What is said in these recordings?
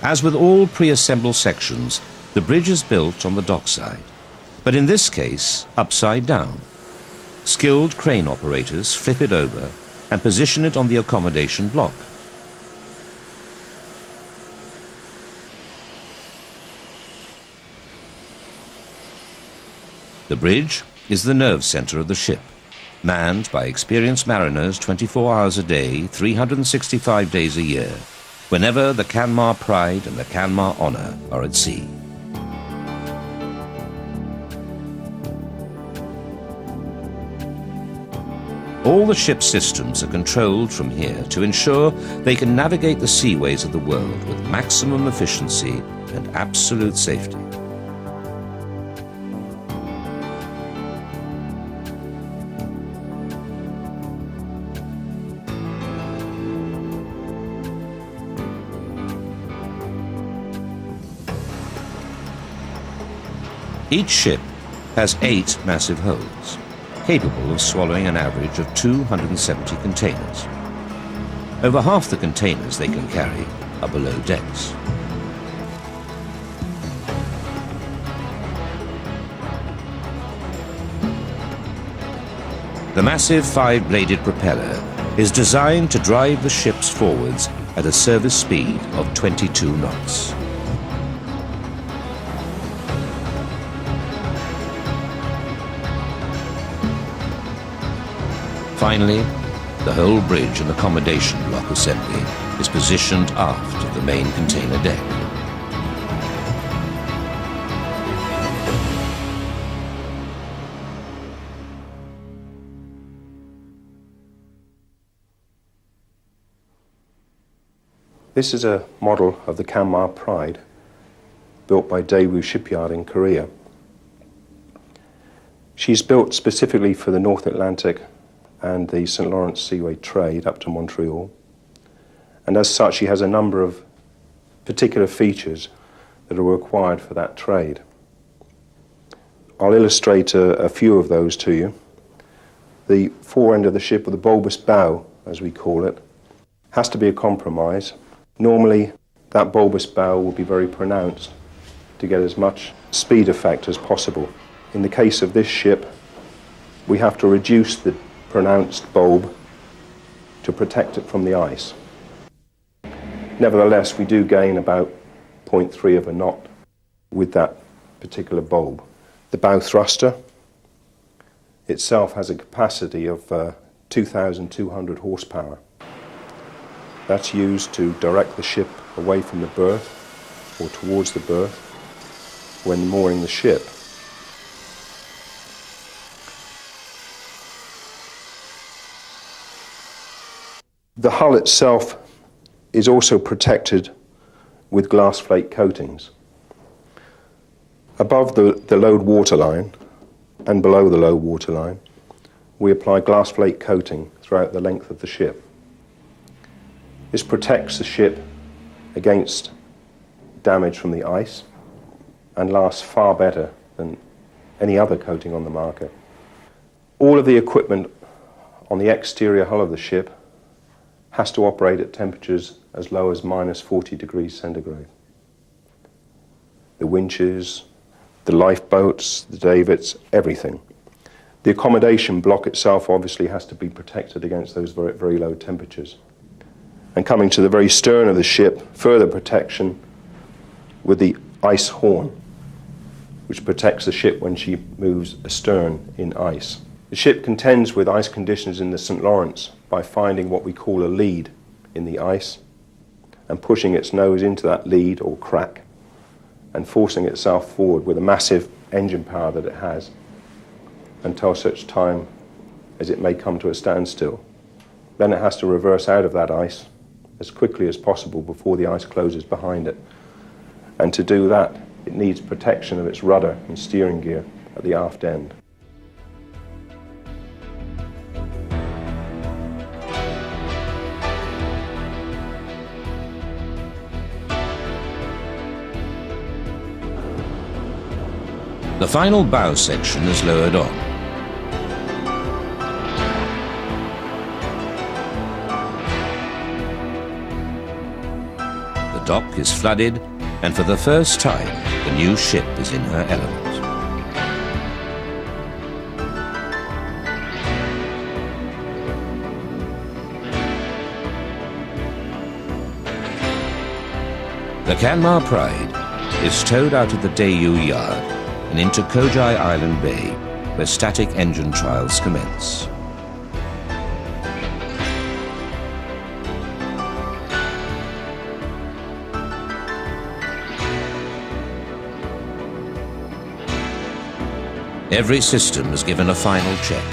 As with all pre-assembled sections, the bridge is built on the dockside, but in this case, upside down. Skilled crane operators flip it over and position it on the accommodation block. The bridge is the nerve center of the ship, manned by experienced mariners 24 hours a day, 365 days a year, whenever the Canmar Pride and the Canmar Honor are at sea. All the ship's systems are controlled from here to ensure they can navigate the seaways of the world with maximum efficiency and absolute safety. Each ship has 8 massive holds, capable of swallowing an average of 270 containers. Over half the containers they can carry are below decks. The massive 5-bladed propeller is designed to drive the ships forwards at a service speed of 22 knots. Finally, the whole bridge and accommodation block assembly is positioned aft of the main container deck. This is a model of the Canmar Pride, built by Daewoo Shipyard in Korea. She's built specifically for the North Atlantic and the St. Lawrence Seaway trade up to Montreal. And as such, she has a number of particular features that are required for that trade. I'll illustrate a few of those to you. The fore end of the ship, or the bulbous bow, as we call it, has to be a compromise. Normally, that bulbous bow will be very pronounced to get as much speed effect as possible. In the case of this ship, we have to reduce the pronounced bulb to protect it from the ice. Nevertheless, we do gain about 0.3 of a knot with that particular bulb. The bow thruster itself has a capacity of 2,200 horsepower. That's used to direct the ship away from the berth or towards the berth when mooring the ship. The hull itself is also protected with glass flake coatings. Above the low water line and below the low water line, we apply glass flake coating throughout the length of the ship. This protects the ship against damage from the ice and lasts far better than any other coating on the market. All of the equipment on the exterior hull of the ship has to operate at temperatures as low as minus 40 degrees centigrade. The winches, the lifeboats, the davits, everything. The accommodation block itself obviously has to be protected against those very, very low temperatures. And coming to the very stern of the ship, further protection with the ice horn, which protects the ship when she moves astern in ice. The ship contends with ice conditions in the St. Lawrence by finding what we call a lead in the ice and pushing its nose into that lead or crack and forcing itself forward with a massive engine power that it has until such time as it may come to a standstill. Then it has to reverse out of that ice as quickly as possible before the ice closes behind it. And to do that, it needs protection of its rudder and steering gear at the aft end. The final bow section is lowered on. The dock is flooded, and for the first time, the new ship is in her element. The Canmar Pride is towed out of the Daewoo Yard and into Kojai Island Bay, where static engine trials commence. Every system is given a final check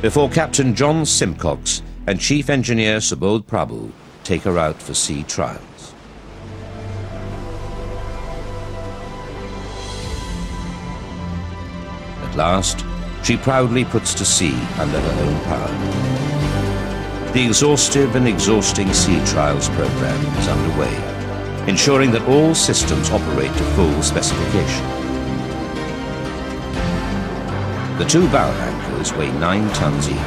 before Captain John Simcox and Chief Engineer Subodh Prabhu take her out for sea trials. At last, she proudly puts to sea under her own power. The exhaustive and exhausting sea trials program is underway, ensuring that all systems operate to full specification. The two bow anchors weigh 9 tons each,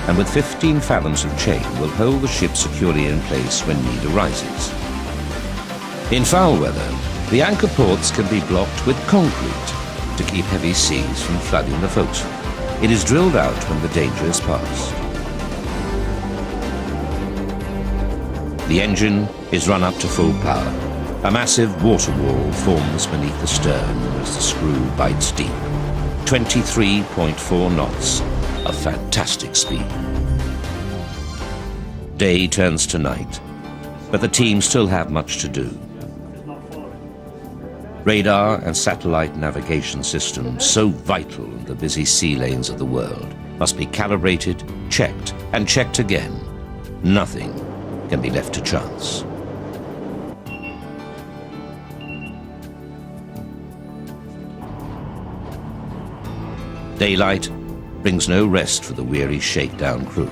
and with 15 fathoms of chain will hold the ship securely in place when need arises. In foul weather, the anchor ports can be blocked with concrete to keep heavy seas from flooding the forecastle. It is drilled out when the danger is past. The engine is run up to full power. A massive water wall forms beneath the stern as the screw bites deep. 23.4 knots, a fantastic speed. Day turns to night, but the team still have much to do. Radar and satellite navigation systems, so vital in the busy sea lanes of the world, must be calibrated, checked, and checked again. Nothing can be left to chance. Daylight brings no rest for the weary shakedown crew.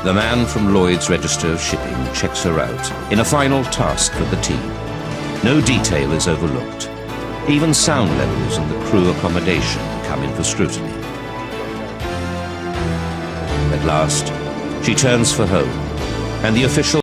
The man from Lloyd's Register of Shipping checks her out in a final task for the team. No detail is overlooked. Even sound levels and the crew accommodation come in for scrutiny. At last, she turns for home, and the official